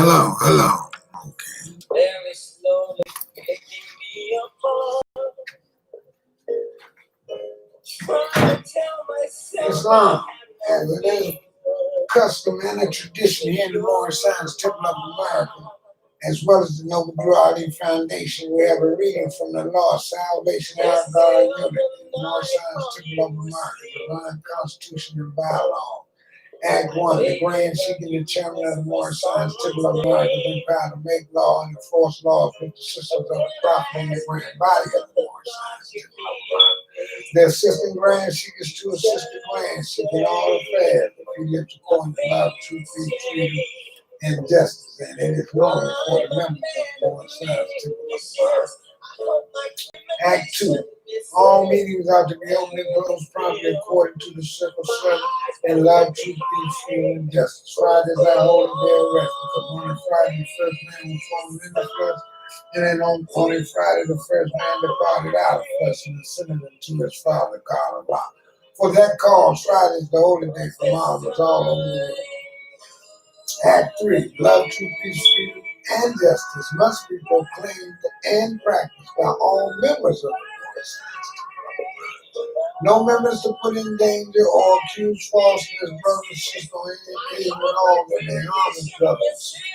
Hello, hello. Okay. Very slowly picking me apart. Trying to tell myself Islam, as it is custom and a tradition here in the Morris Science Temple of America, as well as the Noble Drew Ali Foundation, we have a reading from the law, Salvation, Our God, Unity, the Morris Science Temple of America, Divine Constitution and Bylaw. Act 1. The Grand Seeking the Chairman of the Morris Science Temple of America is empowered to make law and enforce laws with the systems of the prophet and the grand body of the Morris Science Temple of America. The assistant Grand Seekers to assist the Grand Seeking all affairs if he lives according to love, truth, peace, freedom, and justice. And it is known for the members of the Morris Science Temple of America. Act 2. All meetings are to be open and closed promptly according to the circle set in love, truth, peace, freedom, and justice. Fridays are holy day of rest because on Friday the first man was formed in the flesh, and then on Friday the first man departed out of flesh and ascended into his Father God Allah. For that cause, Friday is the holy day for Muslims all over the world. Act 3. Love, truth, peace, freedom, and justice must be proclaimed and practiced by all members of the Morris. No members to put in danger or accuse falsely as brothers, sisters, or any occasion at all when they harm each other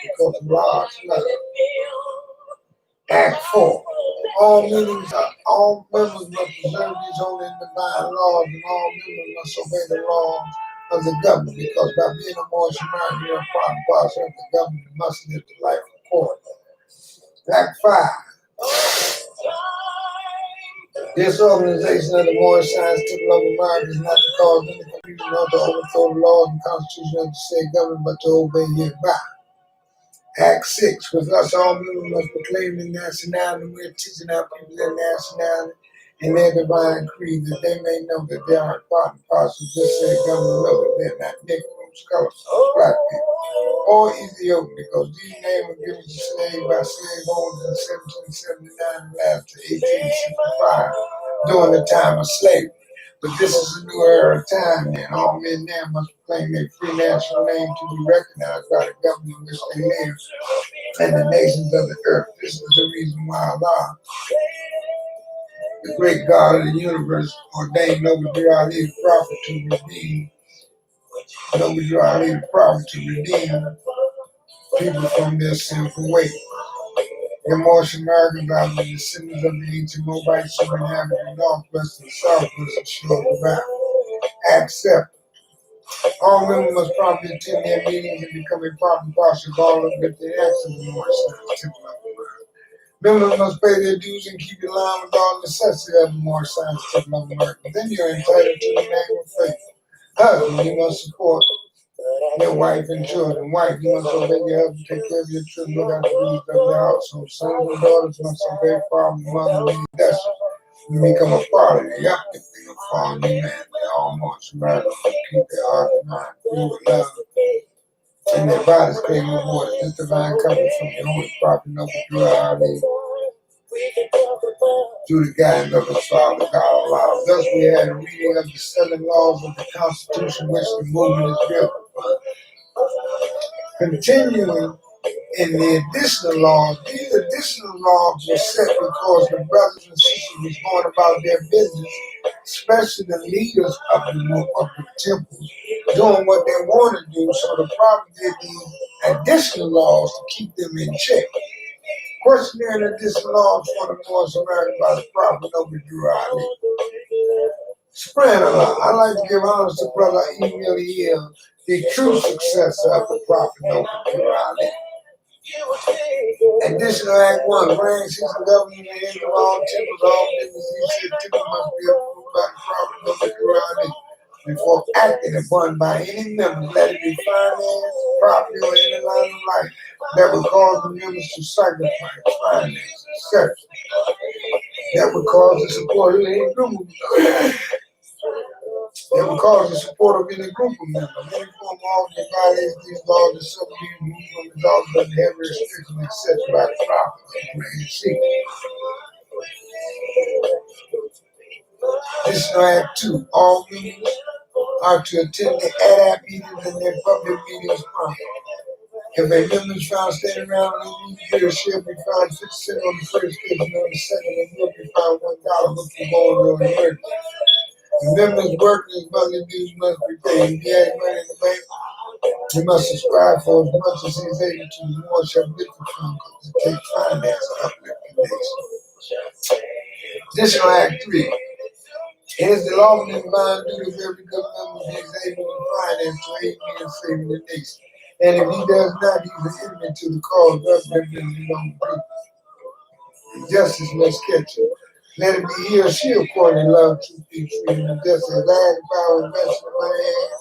because of God's love. Act 4. All members must preserve these holy and divine laws, and all members must obey the laws of the government, because by being a Morris American, you're a part and parcel of the government and must live the life accordingly. Act 5. This organization of the Morris Science Temple of America is not to cause any confusion or to overthrow the laws and constitution of the state government, but to obey hereby. Act 6. With us, all members must proclaim their nationality. We are teaching our people their nationality and their divine creed, that they may know that they are part and parcel of this state government, know that they're not Negroes, colors, black people, or Ethiopian, because these names were given to slaves by slaveholders in 1779 and lasted to 1865 during the time of slavery. But this is a new era of time, and all men now must proclaim their free national name to be recognized by the government in which they live and the nations of the earth. This is the reason why Allah, the great God of the universe, ordained Noble Drew Ali the prophet to redeem people from their sinful ways. The Morris Americans are the descendants of the ancient Moabites who inhabited the northwest and southwest of Shore of the Valley. Act 7. All women must promptly attend their meetings and become a part and parcel of all of their acts in the Morris Science Temple of America. Members must pay their dues and keep in line with all necessity of the Morris Science Temple of America. Then you're entitled to the name of faith. Husband, you must support your wife and children. Wife, you must obey your husband, take care of your children, look after the needs of your household. Sons and daughters must obey father, mother, and that's you become a part of the yaptic thing of fallen man. They all must marry to keep their heart and mind free with love and their bodies clean with water. This divine covenant from the Holy Prophet Noble Drew Ali through the guidance of his Father God Allah. Thus we had a reading of the 7 laws of the Constitution which the movement is built upon. Continuing in the additional laws, these additional laws were set because the brothers and sisters was going about their business, especially the leaders of the temples, doing what they want to do. So the prophet did these additional laws to keep them in check. Questioning additional laws for the Morris American by the prophet Noble Drew Ali. Subhanallah, I'd like to give honors to Brother Holyday, the true successor of the prophet Noble Drew Ali. Additional Act 1, Grand Season Government and end of all temples, all business, he said temple must be approved by the prophet Noble Drew Ali before acting upon by any member, let it be finance, property, or any line of life that would cause the members to sacrifice finances, etc. That would cause the support of any group of any group of members. Any form of the violates these laws is subject to move from the laws of the heavy restrictions and set by the prophet of the sea. Additional Act 2. All members are to attend the ADAP meetings and their public meetings promptly. If a member is found standing around and he or she'll be fined 50 cents on the first case and on the second, and will be fined $1 for going on the emergency. The member's working his monthly dues must be paid. If he has money in the bank, he must subscribe for as much as he is able to. The more shall lift the fund to take finance uplifting nation. Additional Act 3. It is the lawful and divine duty of every good member who is able to finance to aid me in saving the nation. And if he does not, he is an enemy to the cause of uplifting the young people. Justice must catch him. Let it be he or she according to love, truth, peace, freedom, and justice. As I have the power invested in my hand,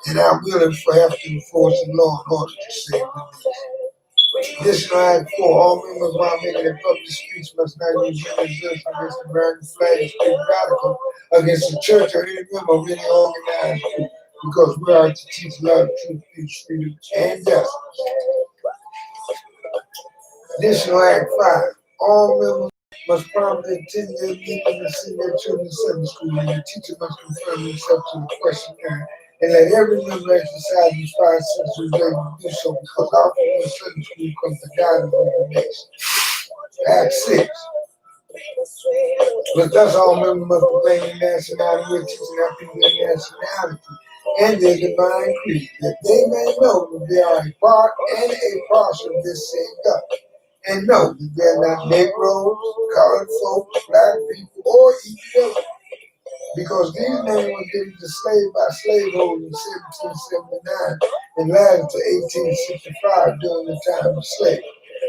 and I will have to enforce the law in order to save the nation. Additional Act 4. All members while making a public speech must not use any against the American flag, speak radical against the church or any member of any organized group, because we are to teach love, truth, peace, freedom, and justice. Additional Act 5. All members must promptly attend their meeting and send their children to Sunday school, and the teacher must confirm himself to the questionnaire and let every member exercise his 5 senses daily to do so, because out from the Sunday school comes the guidance of the nation. Act 6. But thus all members must proclaim their nationality with teaching our people their nationality and their divine creed, that they may know that they are a part and a parcel of this same God. And know that they're not Negroes, colored folks, black people, or Ethiopians, because these names were given to slaves by slaveholders in 1779 and lasted to 1865 during the time of slavery.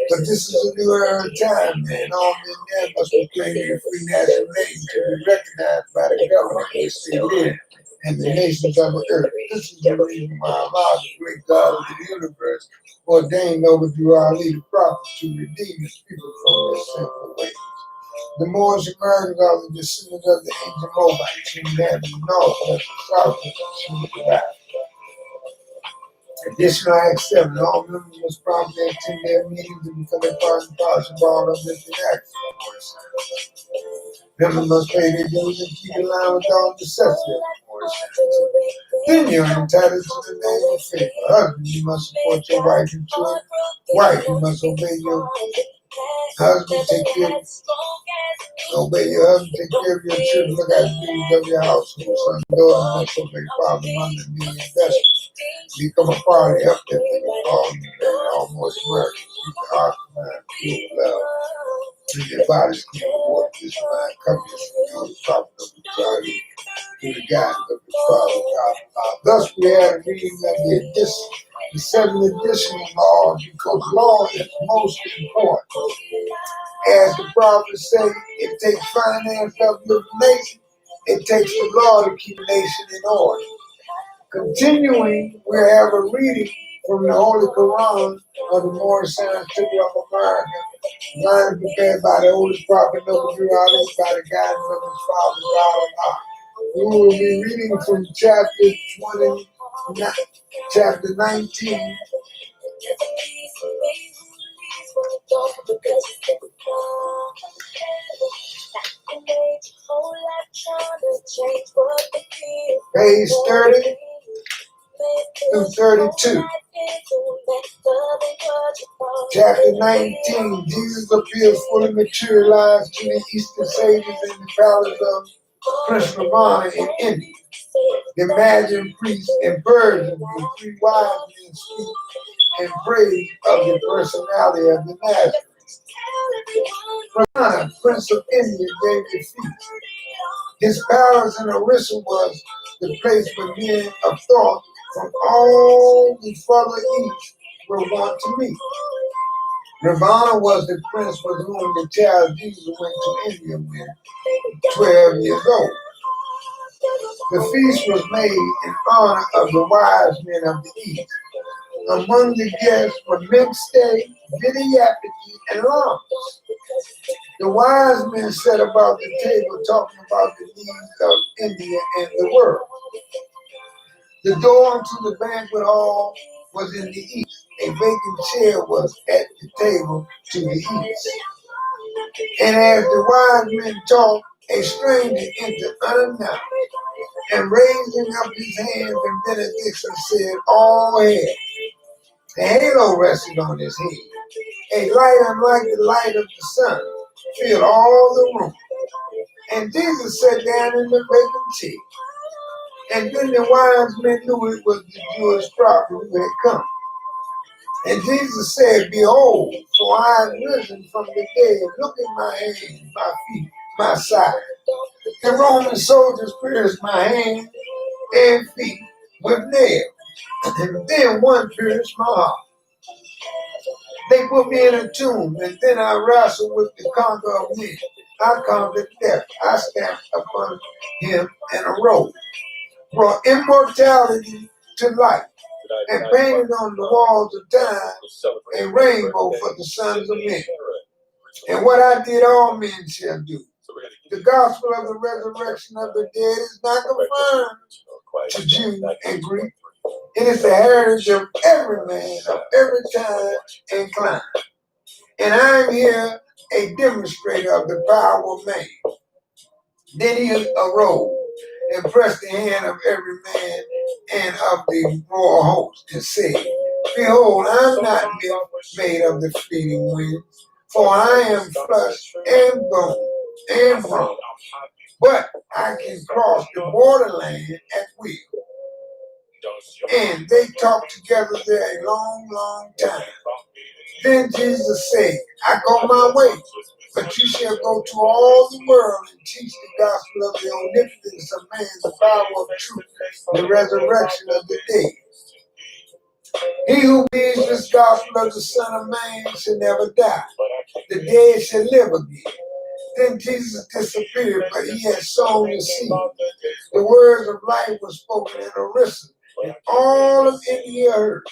But this is a new era of time, man. All men there must proclaim their free national name to be recognized by the government in which they live and the nations of the earth. This is the reason why Allah, the great God of the universe, ordained over Holyday the prophet to redeem his people from their sinful ways. The Moorish Americans are the descendants of the ancient Moabites, who inhabited the north, west, and south of the valley. Additional Act 7. All members must promptly attend their meetings and become a part and parcel of all of this acts. Members must pay their dues and keep in line with all necessity. Then you're entitled to the name of faith. Husband, you must support your wife and children. Wife, you must obey your husband, obey your husband, take care of your children, look at the duties of your household. Son and daughter must obey father, mother, and the investment. Become a part of help them to fall almost murder. Keep the heart and mind pure love. And their bodies clean water. This mind comes from the prophet of the God through the guidance of the Father God. Thus we have a reading of the 7th additional law, because law is most important. As the prophets say, it takes finance to uplift the nation. It takes the law to keep the nation in order. Continuing, we have a reading from the Holy Quran of the Moorish Science Temple of America, line prepared by the Holy Prophet Noble Holyday by the guidance of his father, God Allah. We will be reading from chapter 19. Page 30 through 32. Chapter 19, Jesus appears fully materialized to the Eastern sages in the palace of Prince Ramana in India. The Magian priests and Persians and 3 wise men speak and praise of the personality of the Nazarene. Ramana, Prince of India, gave the feast. His palace in Orissa was the place where men of thought from all the further east were wont to meet. Ravana was the prince with whom the child Jesus went to India when 12 years old. The feast was made in honor of the wise men of the east. Among the guests were Memstay, Vidyapati, and Lamas. The wise men sat about the table talking about the needs of India and the world. The door to the banquet hall was in the east. A vacant chair was at the table to the east. And as the wise men talked, a stranger entered unannounced, and raising up his hands in benediction said, "All hail." The halo rested on his head. A light unlike the light of the sun filled all the room. And Jesus sat down in the vacant chair. And then the wise men knew it was the Jewish prophet who had come. And Jesus said, behold, for I am risen from the dead. Look at my hands, my feet, my side. The Roman soldiers pierced my hands and feet with nails. And then one pierced my heart. They put me in a tomb, and then I wrestled with the conqueror of men. I conquered death. I stamped upon him and arose, brought immortality to life, and painted on the walls of time a rainbow for the sons of men. And what I did, all men shall do. The gospel of the resurrection of the dead is not confined to Jew and Greek. It is the heritage of every man, of every time and clime. And I am here a demonstrator of the power of man. Then he arose and pressed the hand of every man and of the royal host and said, behold, I am not made of the fleeting wind, for I am flesh and bone and bone. But I can cross the borderland at will. And they talked together there a long, long time. Then Jesus said, I go my way, but you shall go to all the world and teach the gospel of the omnipotence of man, the power of truth, the resurrection of the dead. He who believes this gospel of the Son of Man shall never die. The dead shall live again. Then Jesus disappeared, but he had sown the seed. The words of life were spoken in Orissa, and all of India heard.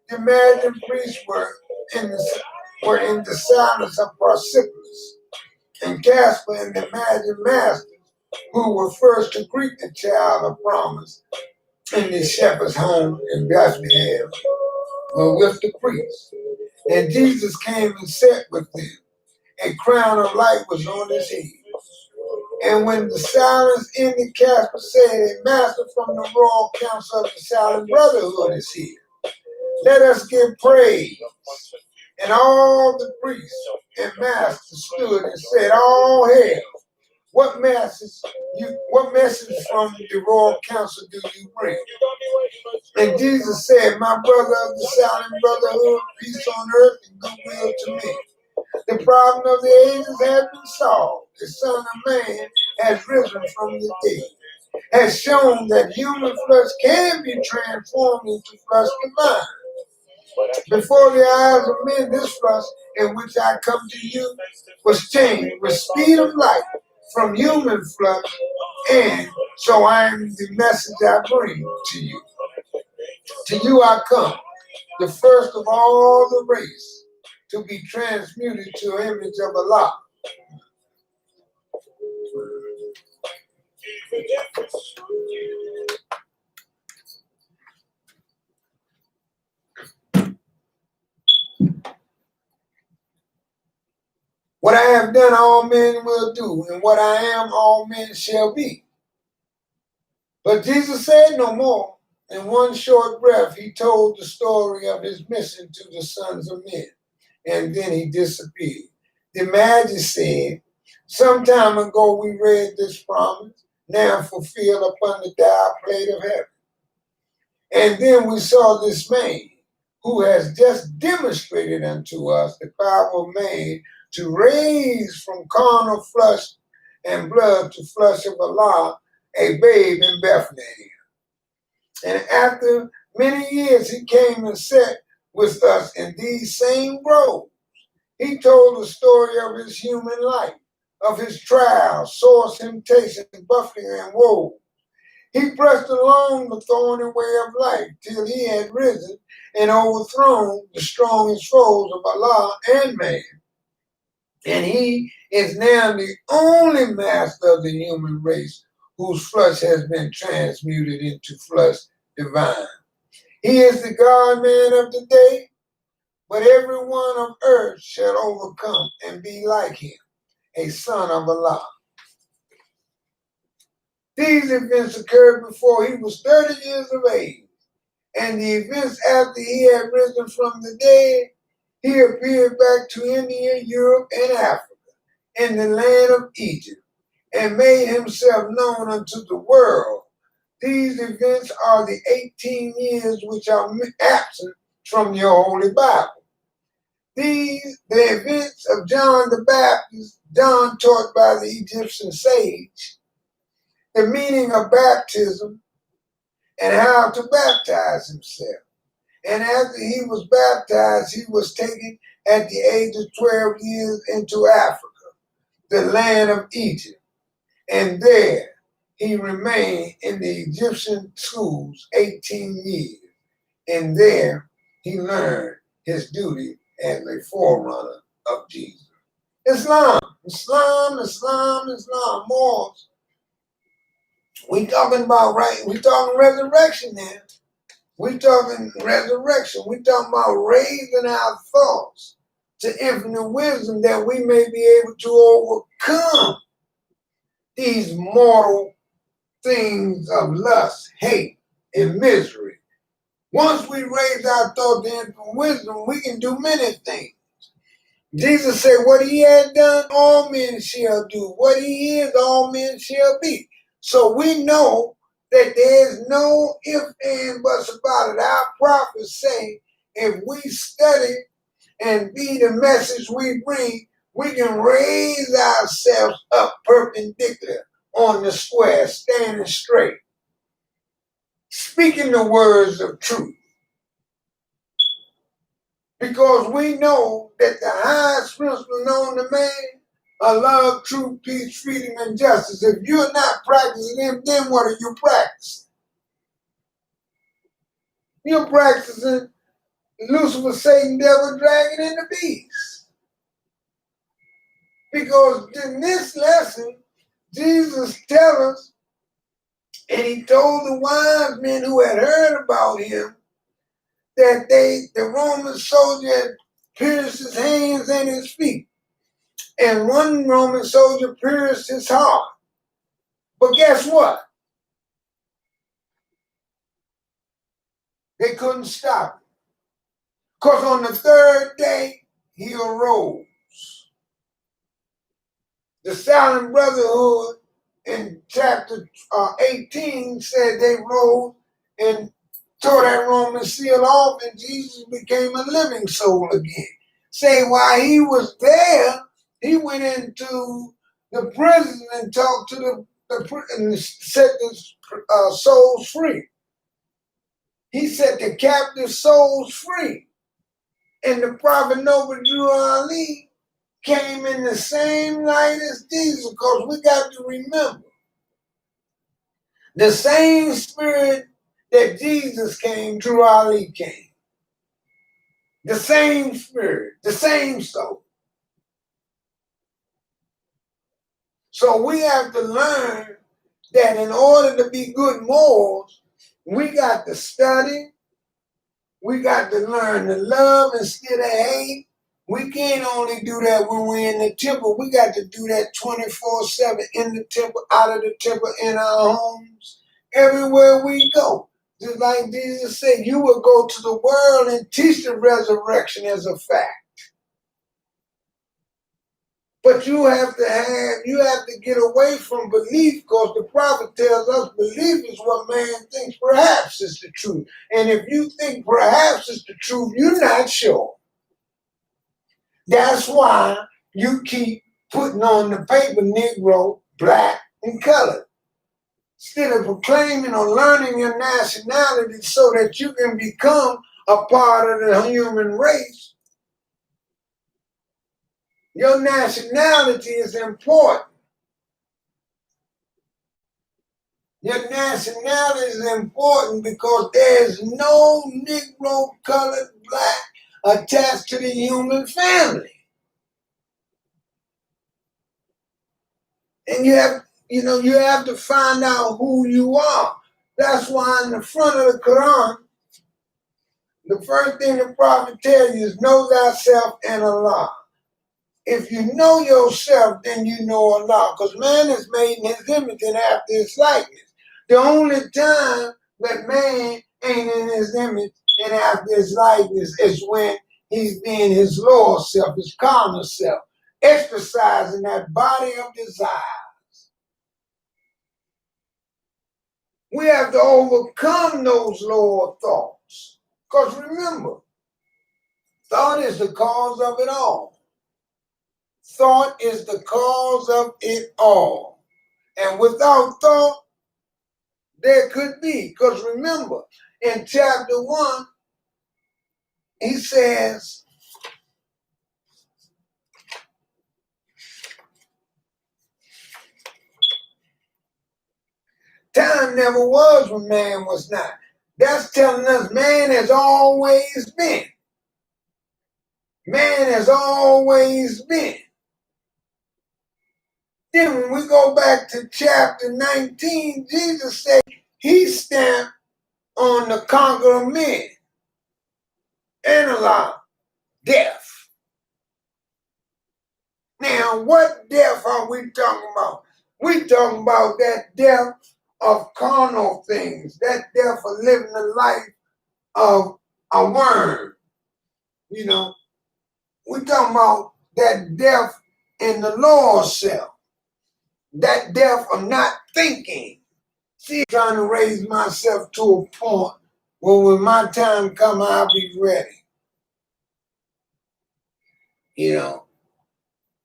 The Imagine priests were in the silence of Parsippus, and Casper and the Imagine masters, who were first to greet the child of promise in the shepherd's home in Bethlehem, were with the priests. And Jesus came and sat with them. A crown of light was on his head. And when the silence ended, Casper said, a master from the royal council of the Silent Brotherhood is here. Let us give praise. And all the priests and masters stood and said, all hail. What message from the royal council do you bring? And Jesus said, my brother of the Silent Brotherhood, peace on earth and goodwill to men. The problem of the ages has been solved. The Son of Man has risen from the dead, has shown that human flesh can be transformed into flesh divine. Before the eyes of men, this flesh in which I come to you was changed with speed of light from human flesh, and so I am the message I bring to you. To you I come, the first of all the race, to be transmuted to the image of Allah. What I have done, all men will do, and what I am, all men shall be. But Jesus said no more. In one short breath, he told the story of his mission to the sons of men, and then he disappeared. The Magi said, some time ago we read this promise, now fulfilled upon the dial plate of heaven. And then we saw this man who has just demonstrated unto us the power of man to raise from carnal flesh and blood to flesh of Allah a babe in Bethlehem. And after many years, he came and sat with us in these same groves. He told the story of his human life, of his trials, sore temptations, buffeting, and woe. He pressed along the thorny way of life till he had risen and overthrown the strongest foes of Allah and man. And he is now the only master of the human race whose flesh has been transmuted into flesh divine. He is the God-man of the day, but everyone of earth shall overcome and be like him, a son of Allah. These events occurred before he was 30 years of age, And the events after he had risen from the dead, he appeared back to India, Europe, and Africa, in the land of Egypt, and made himself known unto the world. These events are the 18 years which are absent from your Holy Bible. The events of John the Baptist, John taught by the Egyptian sage, the meaning of baptism, and how to baptize himself. And after he was baptized, he was taken at the age of 12 years into Africa, the land of Egypt. And there he remained in the Egyptian schools 18 years. And there he learned his duty as a forerunner of Jesus. Islam, Moors. We talking about we talking resurrection now. We talking resurrection. We talking about raising our thoughts to infinite wisdom that we may be able to overcome these mortal things of lust, hate, and misery. Once we raise our thought to infinite wisdom, we can do many things. Jesus said, what he had done, all men shall do. What he is, all men shall be. So we know that there's no if, and, buts about it. Our prophets say, if we study and be the message we bring, we can raise ourselves up perpendicular on the square, standing straight, speaking the words of truth. Because we know that the highest principle known to man are love, truth, peace, freedom, and justice. If you're not practicing them, then what are you practicing? You're practicing Lucifer, Satan, devil, dragon, and the beast. Because in this lesson, Jesus tells us, and he told the wise men who had heard about him, that the Roman soldier had pierced his hands and his feet. And one Roman soldier pierced his heart. But guess what? They couldn't stop him. Because on the third day, he arose. The Silent Brotherhood in chapter 18 said they rose and tore that Roman seal off, and Jesus became a living soul again. Say, while he was there, he went into the prison and talked to the and set the souls free. He set the captive souls free. And the prophet Noble Drew Ali came in the same light as Jesus, because we got to remember, the same spirit that Jesus came, Drew Ali came. The same spirit, the same soul. So we have to learn that in order to be good morals, we got to study, we got to learn to love instead of hate. We can't only do that when we're in the temple. We got to do that 24/7 in the temple, out of the temple, in our homes, everywhere we go. Just like Jesus said, you will go to the world and teach the resurrection as a fact. But you have to get away from belief, because the prophet tells us belief is what man thinks perhaps is the truth. And if you think perhaps is the truth, you're not sure. That's why you keep putting on the paper Negro, black, and colored, instead of proclaiming or learning your nationality so that you can become a part of the human race. Your nationality is important. Your nationality is important because there's no Negro, colored, black attached to the human family. And you have to find out who you are. That's why in the front of the Quran, the first thing the prophet tells you is know thyself and Allah. If you know yourself, then you know Allah, because man is made in his image and after his likeness. The only time that man ain't in his image and after his likeness is when he's being his lower self, his carnal self, exercising that body of desire. We have to overcome those lower thoughts. Because remember, thought is the cause of it all. Thought is the cause of it all. And without thought, there could be. Because remember, in chapter 1, he says, time never was when man was not. That's telling us man has always been. Man has always been. Then when we go back to chapter 19, Jesus said he stamped on the conqueror of men, analog, death. Now, what death are we talking about? We talking about that death of carnal things, that death of living the life of a worm. You know, we talking about that death in the lower self, that death of not thinking. See, trying to raise myself to a point where when my time comes, I'll be ready. You know,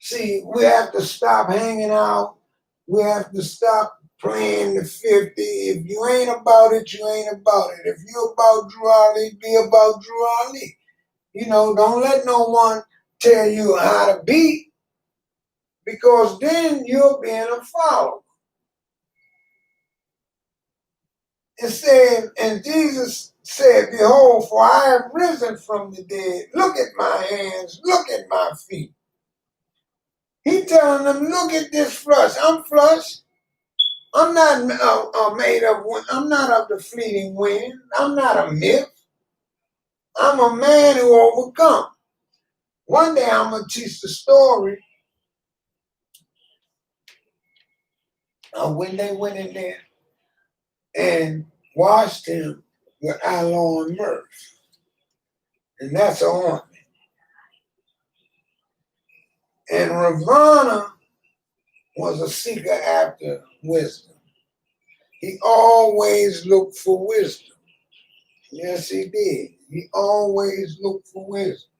see, we have to stop hanging out. We have to stop playing the 50. If you ain't about it, you ain't about it. If you're about Drew Ali, be about Drew Ali. You know, don't let no one tell you how to be, because then you're being a follower. It said, and Jesus said, behold, for I have risen from the dead. Look at my hands, look at my feet. He telling them, look at this flesh. I'm flesh. I'm not made of, I'm not of the fleeting wind. I'm not a myth. I'm a man who overcome. One day I'm going to teach the story of when they went in there and washed him with aloe and myrrh. And that's an ointment. And Ravana was a seeker after wisdom. He always looked for wisdom. Yes, he did. He always looked for wisdom.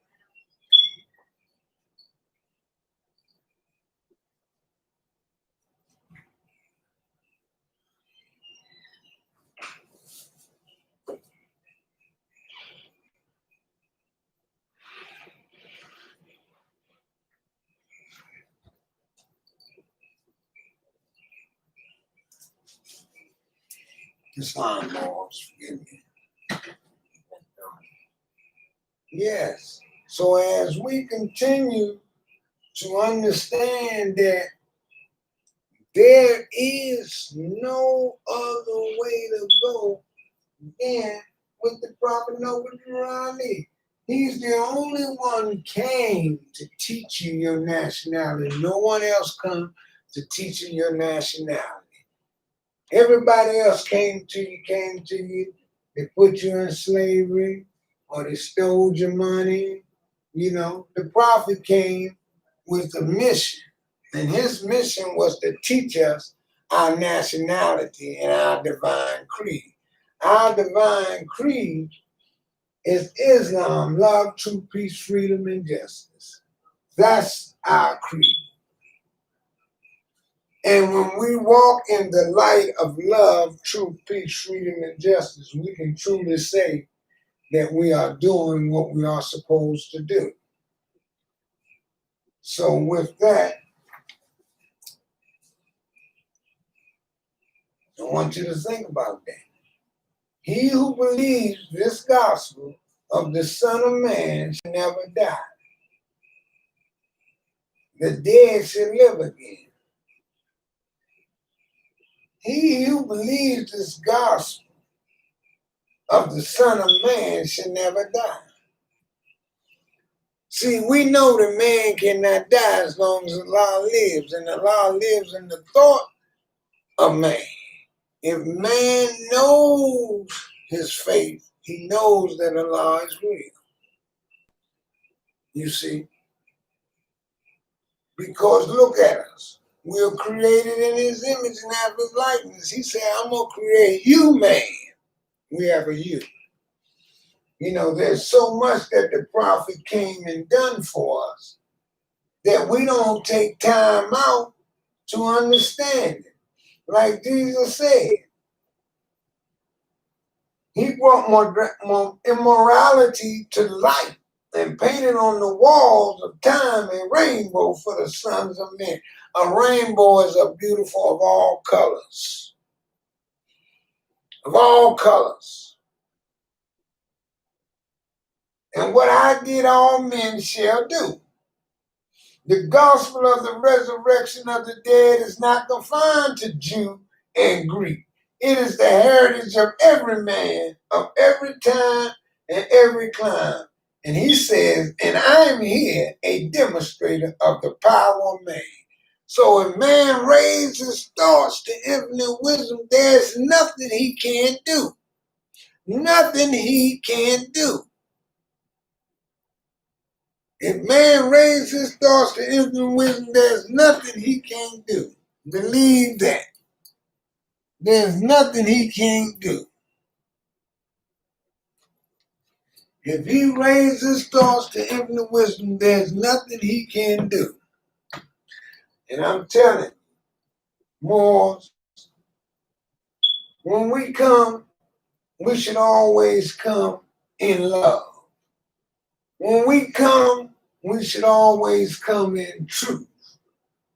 His lawnmowers, forgive me. Yes. So as we continue to understand that there is no other way to go than with the prophet Noble Durrani. He's the only one came to teach you your nationality. No one else come to teach you your nationality. Everybody else came to you, they put you in slavery, or they stole your money. You know, the prophet came with a mission, and his mission was to teach us our nationality and our divine creed. Our divine creed is Islam, love, truth, peace, freedom, and justice. That's our creed. And when we walk in the light of love, truth, peace, freedom, and justice, we can truly say that we are doing what we are supposed to do. So with that, I want you to think about that. He who believes this gospel of the Son of Man shall never die. The dead shall live again. He who believes this gospel of the Son of Man shall never die. See, we know that man cannot die as long as Allah lives, and Allah lives in the thought of man. If man knows his faith, he knows that Allah is real. You see? Because look at us. We are created in his image and after his likeness. He said, I'm going to create you, man. We have a you. You know, there's so much that the prophet came and done for us that we don't take time out to understand it. Like Jesus said, he brought more immorality to light and painted on the walls of time a rainbow for the sons of men. A rainbow is a beautiful of all colors. Of all colors. And what I did, all men shall do. The gospel of the resurrection of the dead is not confined to Jew and Greek. It is the heritage of every man, of every time and every clime. And he says, and I am here a demonstrator of the power of man. So if man raises his thoughts to infinite wisdom, there's nothing he can't do. Nothing he can't do. If man raises his thoughts to infinite wisdom, there's nothing he can't do. Believe that. There's nothing he can't do. If he raises his thoughts to infinite wisdom, there's nothing he can do. And I'm telling you, Moors, when we come, we should always come in love. When we come, we should always come in truth.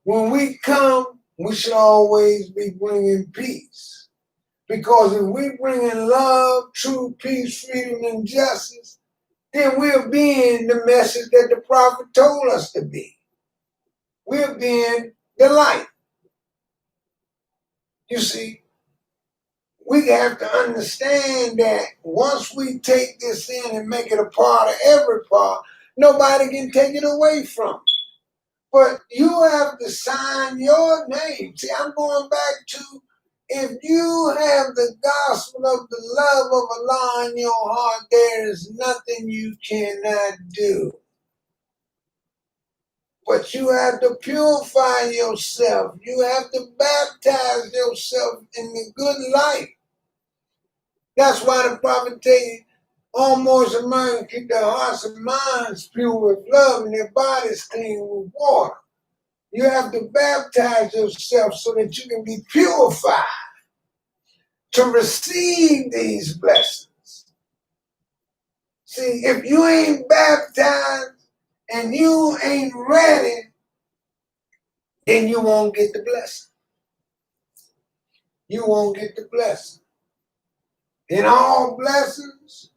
When we come, we should always be bringing peace. Because if we bring in love, truth, peace, freedom, and justice, then we're being the message that the prophet told us to be. We're being the light. You see, we have to understand that once we take this in and make it a part of every part, nobody can take it away from you. But you have to sign your name. See, I'm going back to, if you have the gospel of the love of Allah in your heart, there is nothing you cannot do. But you have to purify yourself. You have to baptize yourself in the good life. That's why the prophet tell you, almost a man keep their hearts and minds pure with love and their bodies clean with water. You have to baptize yourself so that you can be purified to receive these blessings. See, if you ain't baptized and you ain't ready, then you won't get the blessing. You won't get the blessing. And all blessings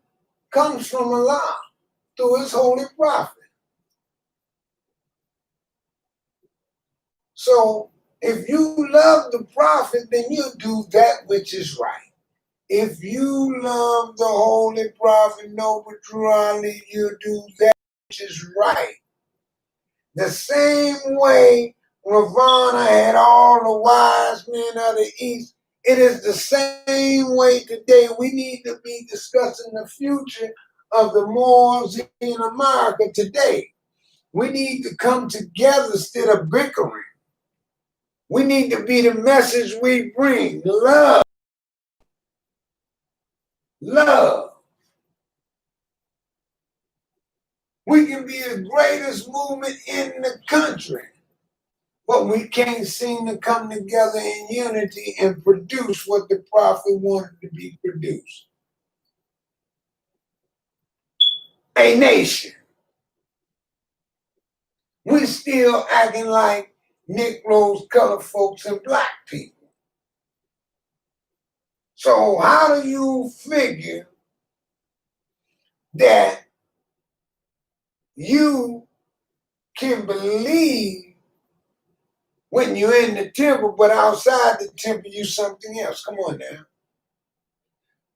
comes from Allah through his holy prophet. So if you love the prophet, then you do that which is right. If you love the holy prophet, Noble Drew Ali, you do that which is right. The same way Ravana had all the wise men of the East, it is the same way today. We need to be discussing the future of the Moors in America today. We need to come together instead of bickering. We need to be the message we bring, love. Love. We can be the greatest movement in the country, but we can't seem to come together in unity and produce what the prophet wanted to be produced. A nation. We still acting like Negroes, colored folks, and black people. So how do you figure that you can believe when you're in the temple, but outside the temple you something else? Come on now.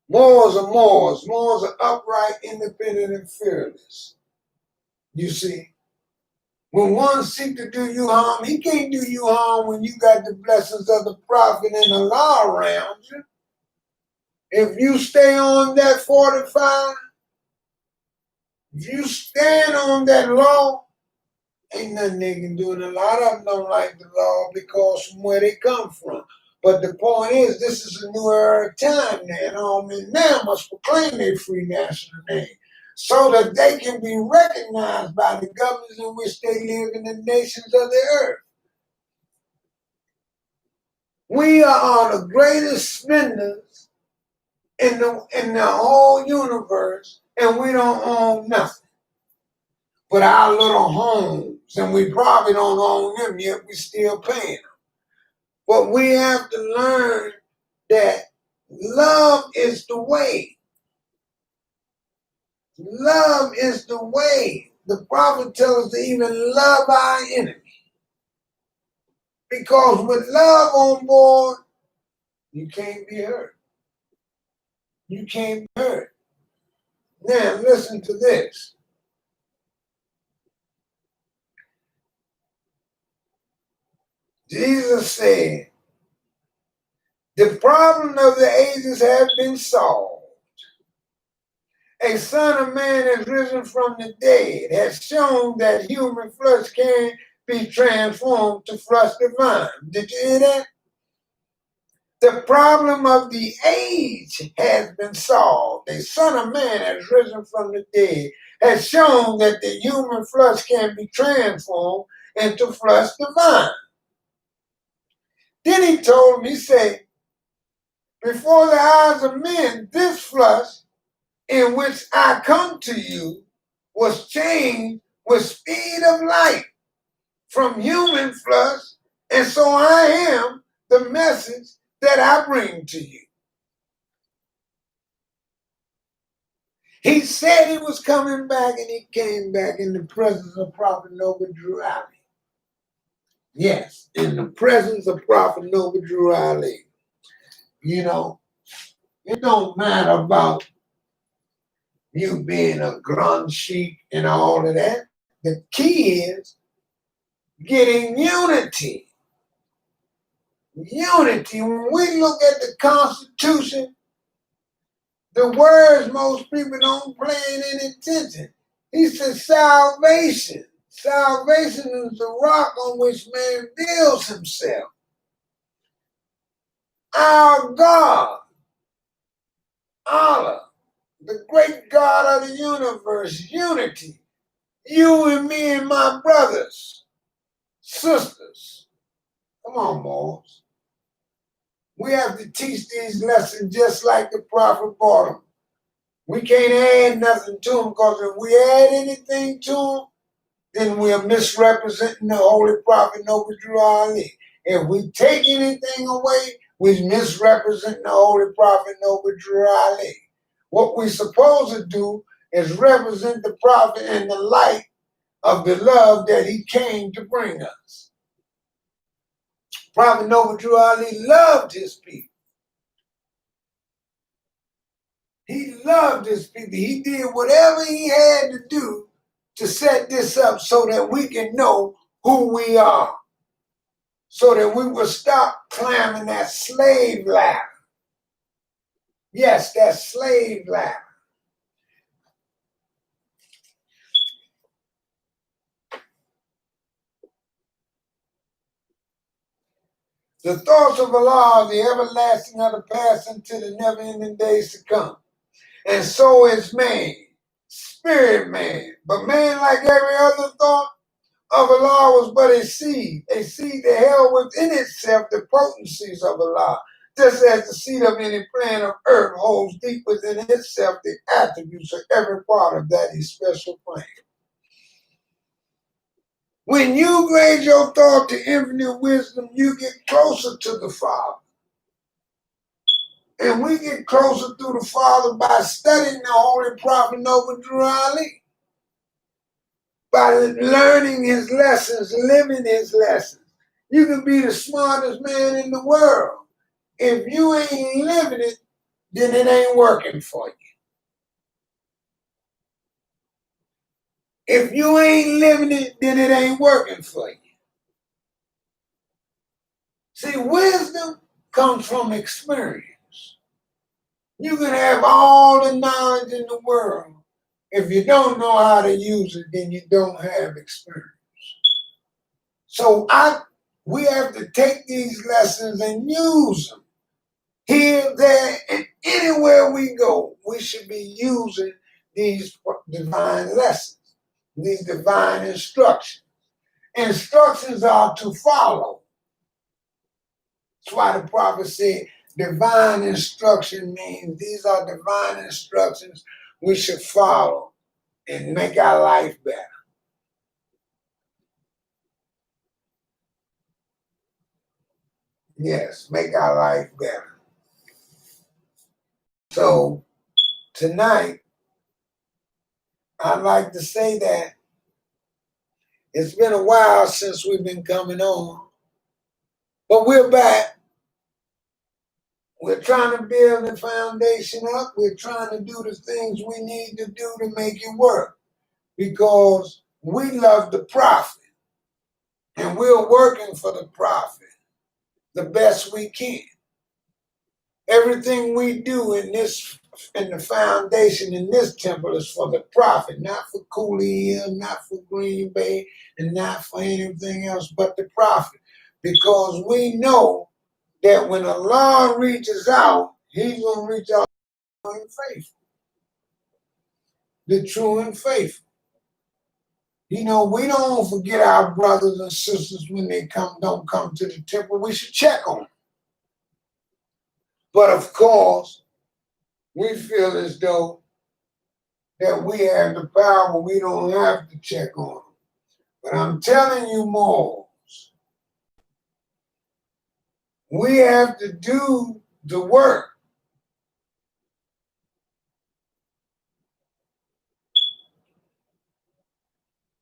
Moors are Moors. Moors are upright, independent, and fearless. You see, when one seeks to do you harm, he can't do you harm when you got the blessings of the prophet and Allah around you. If you stay on that 45, if you stand on that law, ain't nothing they can do. And a lot of them don't like the law because from where they come from. But the point is, this is a new era of time now, and all men now must proclaim their free national name so that they can be recognized by the governments in which they live in the nations of the earth. We are the greatest spenders in the whole universe, and we don't own nothing but our little homes, and we probably don't own them yet. We still paying them. But we have to learn that love is the way. Love is the way. The prophet tells us to even love our enemy. Because with love on board, you can't be hurt. You can't be hurt. Now, listen to this. Jesus said, the problem of the ages has been solved. A son of man has risen from the dead, has shown that human flesh can be transformed to flesh divine. Did you hear that? The problem of the age has been solved. A son of man has risen from the dead, has shown that the human flesh can be transformed into flesh divine. Then he told me, he said, before the eyes of men, this flesh in which I come to you was changed with speed of light from human flesh, and so I am the message that I bring to you. He said he was coming back, and he came back in the presence of Prophet Noble Drew Ali. Yes, in the presence of Prophet Noble Drew Ali. You know, it don't matter about you being a grand sheik and all of that. The key is getting unity. Unity. When we look at the Constitution, the words most people don't pay any attention. He said salvation. Salvation is the rock on which man builds himself. Our God, Allah, the great God of the universe, unity. You and me and my brothers, sisters. Come on, Moors. We have to teach these lessons just like the prophet brought them. We can't add nothing to them, because if we add anything to them, then we're misrepresenting the Holy Prophet Noble Drew Ali. If we take anything away, we're misrepresenting the Holy Prophet Noble Drew Ali. What we're supposed to do is represent the Prophet in the light of the love that he came to bring us. Prophet Noble Drew Ali loved his people. He loved his people. He did whatever he had to do to set this up so that we can know who we are, so that we will stop climbing that slave ladder. Yes, that slave ladder. The thoughts of Allah are the everlasting of the past into the never-ending days to come. And so is man, spirit man. But man, like every other thought of Allah, was but a seed that held within itself the potencies of Allah, just as the seed of any plant of earth holds deep within itself the attributes of every part of that special plant. When you raise your thought to infinite wisdom, you get closer to the Father. And we get closer to the Father by studying the Holy Prophet Noble Drew Ali, by learning his lessons, living his lessons. You can be the smartest man in the world. If you ain't living it, then it ain't working for you. If you ain't living it, then it ain't working for you. See, wisdom comes from experience. You can have all the knowledge in the world. If you don't know how to use it, then you don't have experience. So we have to take these lessons and use them. Here, there, and anywhere we go, we should be using these divine lessons, these divine instructions. Instructions are to follow. That's why the prophet said divine instruction means these are divine instructions we should follow and make our life better. Yes, make our life better. So tonight, I'd like to say that it's been a while since we've been coming on, but we're back. We're trying to build the foundation up. We're trying to do the things we need to do to make it work because we love the prophet and we're working for the prophet the best we can. Everything we do in the foundation in this temple is for the prophet, not for COOLEY-EL, not for Green Bay, and not for anything else but the prophet. Because we know that when Allah reaches out, He's going to reach out to the faithful, the true and faithful. You know, we don't forget our brothers and sisters when they don't come to the temple. We should check on them. But of course, we feel as though that we have the power, we don't have to check on them. But I'm telling you more, we have to do the work.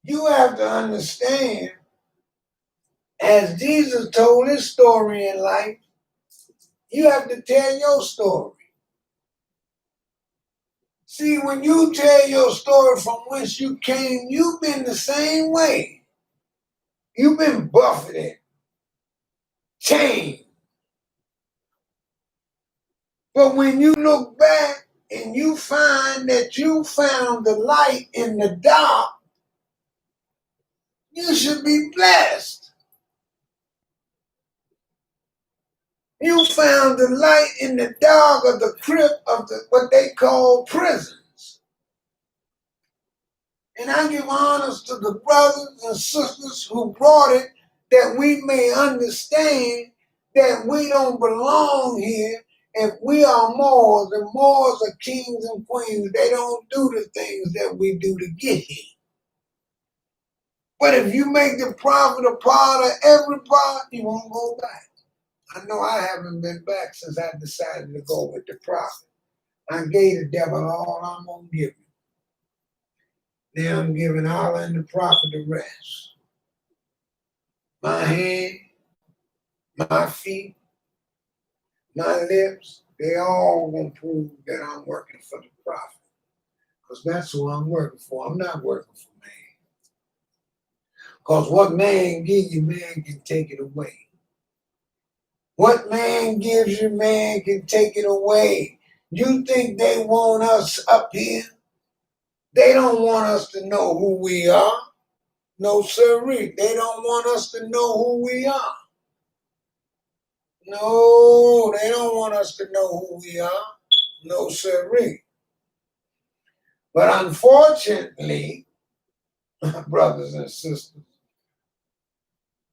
You have to understand, as Jesus told his story in life, you have to tell your story. See, when you tell your story from whence you came, you've been the same way. You've been buffeted, chained. But when you look back and you find that you found the light in the dark, you should be blessed. You found the light in the dark of the crypt of what they call prisons. And I give honors to the brothers and sisters who brought it, that we may understand that we don't belong here. If we are Moors, and Moors are kings and queens, they don't do the things that we do to get here. But if you make the prophet a part of every part, you won't go back. I know I haven't been back since I decided to go with the prophet. I gave the devil all I'm going to give him. Now I'm giving Allah and the prophet the rest. My hand, my feet, my lips, they all going to prove that I'm working for the prophet. Because that's who I'm working for. I'm not working for man. Because what man gives you, man can take it away. What man gives you, man can take it away. You think they want us up here? They don't want us to know who we are. No, sirree. They don't want us to know who we are. No, they don't want us to know who we are. No, sirree. But unfortunately, brothers and sisters,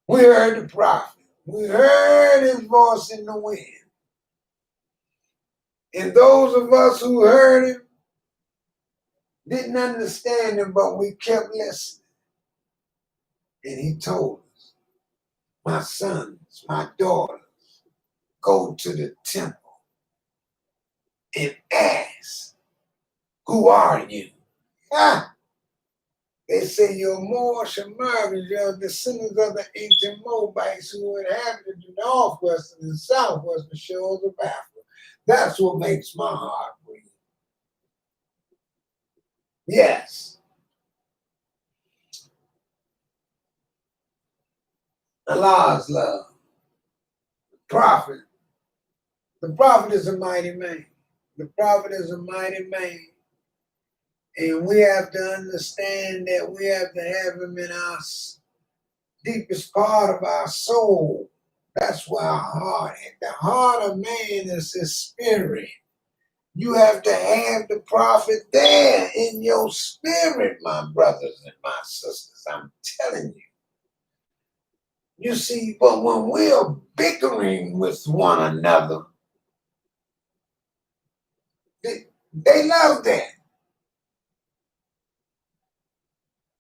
we heard the prophet. We heard his voice in the wind. And those of us who heard him didn't understand him, but we kept listening. And he told us, my sons, my daughters, go to the temple and ask, who are you? Ah, they say you're Moorish Americans, you're descendants of the ancient Moabites who inhabited the northwestern and southwestern shores of Africa. That's what makes my heart breathe. Yes. Allah's love. Prophet. The prophet is a mighty man. The prophet is a mighty man. And we have to understand that we have to have him in our deepest part of our soul. That's where our heart is. The heart of man is his spirit. You have to have the prophet there in your spirit, my brothers and my sisters. I'm telling you. You see, but when we're bickering with one another, they love that.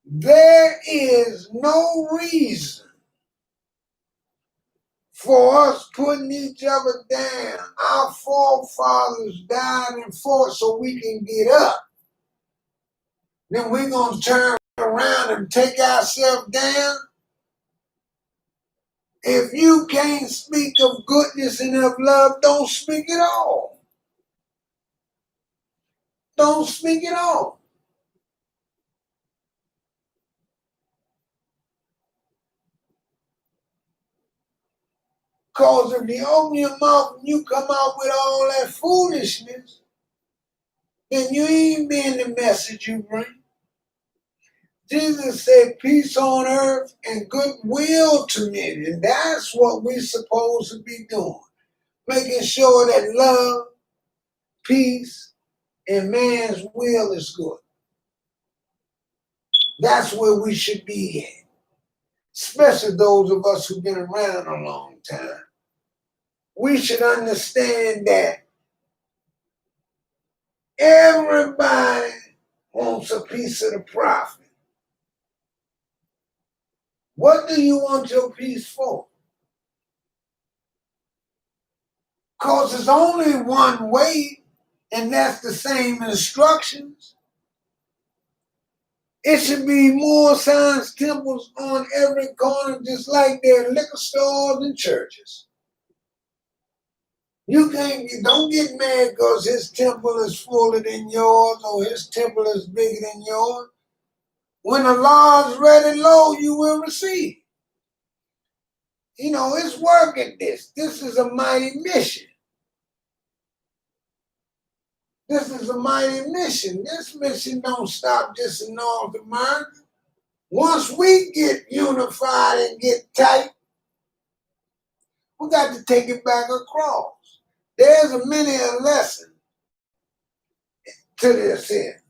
There is no reason for us putting each other down. Our forefathers died and fought so we can get up. Then we're going to turn around and take ourselves down. If you can't speak of goodness and of love, don't speak at all. Don't speak at all. Because if you open your mouth and you come out with all that foolishness, then you ain't being the message you bring. Jesus said peace on earth and goodwill to men. And that's what we're supposed to be doing. Making sure that love, peace, and man's will is good. That's where we should be at. Especially those of us who've been around a long time. We should understand that everybody wants a piece of the prophet. What do you want your piece for? Because there's only one way, and that's the same instructions. It should be more signs, temples on every corner, just like there are liquor stores and churches. Don't get mad because his temple is fuller than yours or his temple is bigger than yours. When the law is ready low, you will receive. You know, it's work at this. This is a mighty mission. This is a mighty mission. This mission don't stop just in North America. Once we get unified and get tight, we got to take it back across. There's a many a lesson to this here.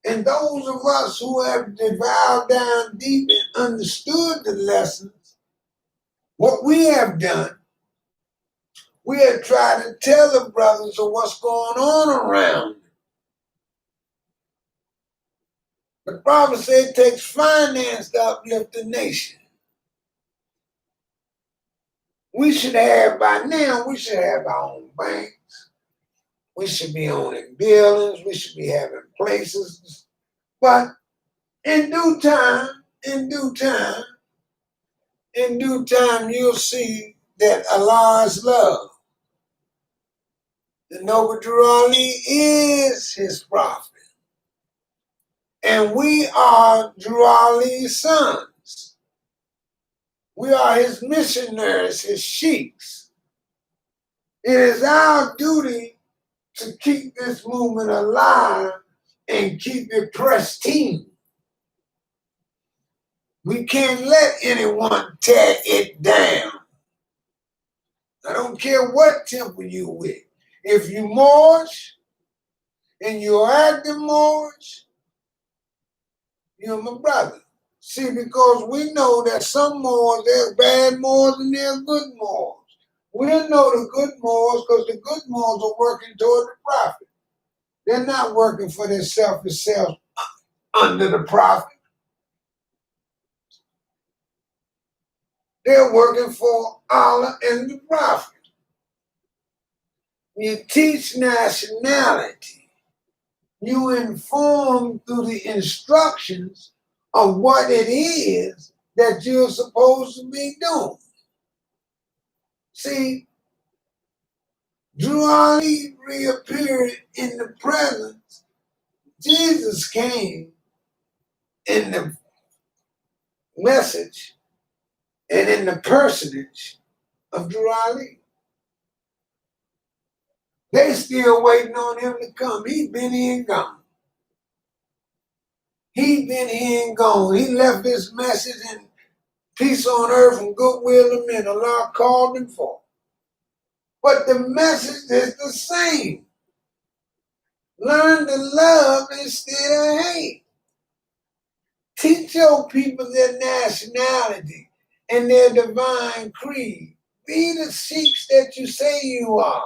And those of us who have devoured down deep and understood the lessons, what we have done, we have tried to tell the brothers of what's going on around. The prophet said it takes finance to uplift the nation. We should have, by now, we should have our own banks. We should be owning buildings. We should be having places. But in due time, you'll see that Allah's love. The noble Durali is his prophet. And we are Durali's sons. We are his missionaries, his sheiks. It is our duty to keep this movement alive and keep it pristine. We can't let anyone tear it down. I don't care what temple you with. If you Moorish and you're active Moorish, you're my brother. See, because we know that some Moors, they're bad Moors and they're good Moors. We'll know the good Moors because the good Moors are working toward the prophet. They're not working for their selfish self under the prophet. They're working for Allah and the prophet. You teach nationality. You inform through the instructions of what it is that you're supposed to be doing. See, Deuteronomy reappeared in the presence. Jesus came in the message and in the personage of Deuteronomy. They still waiting on him to come. He been here and gone. He been here and gone. He left his message in peace on earth and goodwill to men. Allah called him for. But the message is the same. Learn to love instead of hate. Teach your people their nationality and their divine creed. Be the Sikhs that you say you are.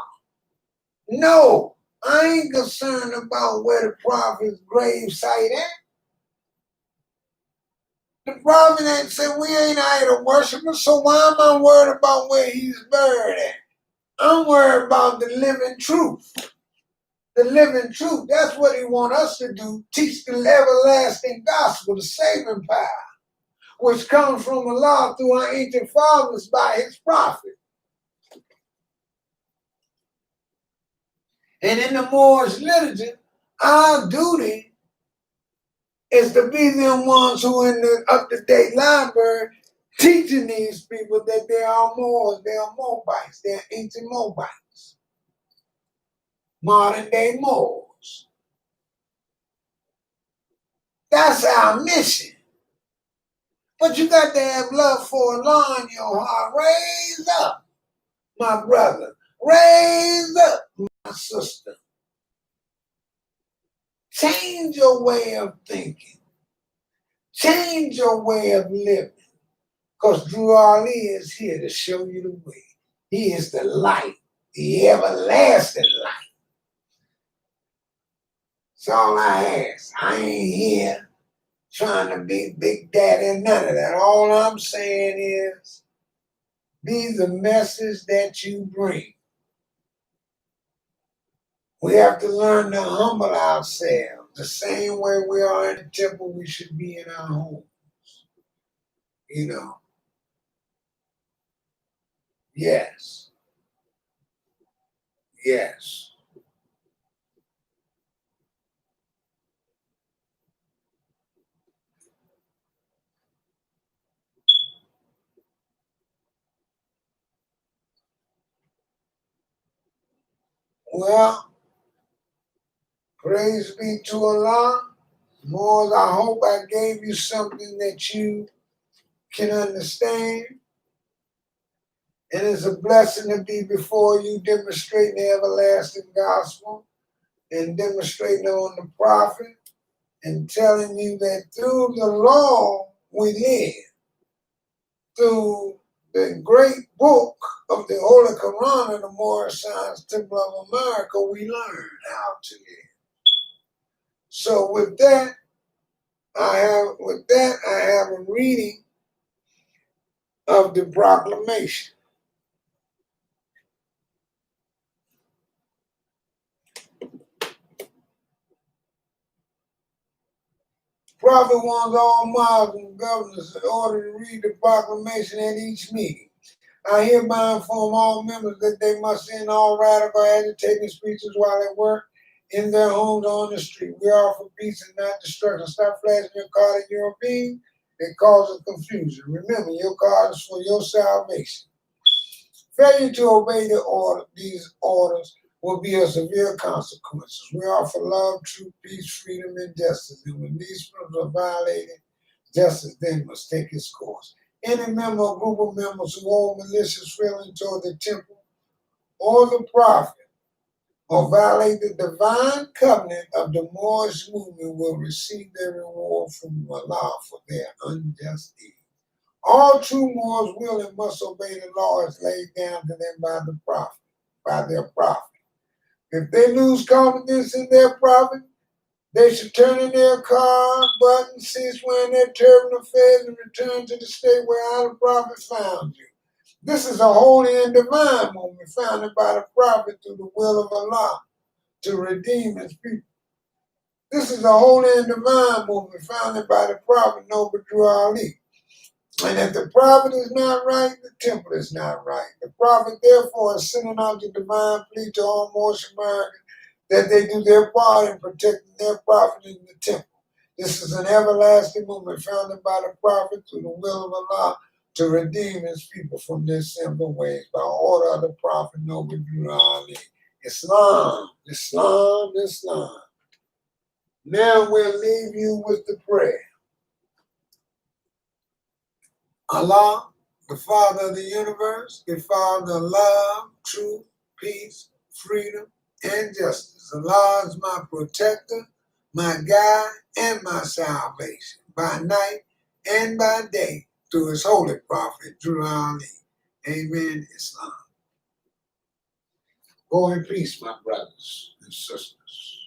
No, I ain't concerned about where the prophet's grave site at. The prophet ain't said we ain't idol worshipers, so why am I worried about where he's buried at? I'm worried about the living truth. The living truth. That's what he want us to do. Teach the everlasting gospel, the saving power, which comes from Allah through our ancient fathers by his prophet. And in the Moorish literature, our duty is to be them ones who in the up-to-date library teaching these people that they are Moors, they are Moabites, they are ancient Moabites, modern-day Moors. That's our mission. But you got to have love for Allah in your heart. Raise up, my brother. Raise up, my sister. Change your way of thinking. Change your way of living. Because Drew Ali is here to show you the way. He is the light, the everlasting light. That's all I ask. I ain't here trying to be Big Daddy and none of that. All I'm saying is, be the message that you bring. We have to learn to humble ourselves. The same way we are in the temple, we should be in our homes. You know. Yes. Yes. Well, praise be to Allah. More, I hope I gave you something that you can understand. And it's a blessing to be before you demonstrating the everlasting gospel and demonstrating on the prophet and telling you that through the law we live, through the great book of the Holy Quran and the Moorish Science Temple of America, we learn how to live. So with that, I have a reading of the proclamation. Prophet warns all Muslim governors in order to read the proclamation at each meeting. I hereby inform all members that they must end all radical agitating speeches while at work, in their homes, or on the street. We are for peace and not destruction. Stop flashing your card at European. It causes confusion. Remember, your card is for your salvation. Failure to obey these orders will be of severe consequences. We are for love, truth, peace, freedom, and justice. And when these principles are violated, justice then must take its course. Any member or group of members who hold malicious feeling toward the temple or the prophet or violate the divine covenant of the Moorish movement will receive their reward from Allah for their unjust deeds. All true Moors will and must obey the laws laid down to them by their prophet. If they lose confidence in their prophet, they should turn in their car, button, cease wearing their turban or fez, and return to the state where our prophet found you. This is a holy and divine movement founded by the prophet through the will of Allah to redeem his people. This is a holy and divine movement founded by the prophet Noble Drew Ali. And if the prophet is not right, the temple is not right. The prophet, therefore, is sending out the divine plea to all Moorish Americans that they do their part in protecting their prophet in the temple. This is an everlasting movement founded by the prophet through the will of Allah to redeem his people from their sinful ways by order of the prophet Noble Drew Ali. Islam, Islam, Islam. Now we'll leave you with the prayer. Allah, the Father of the universe, the Father of love, truth, peace, freedom, and justice. Allah is my protector, my guide, and my salvation, by night and by day, through his holy prophet, Deuteronomy. Amen, Islam. Go in peace, my brothers and sisters.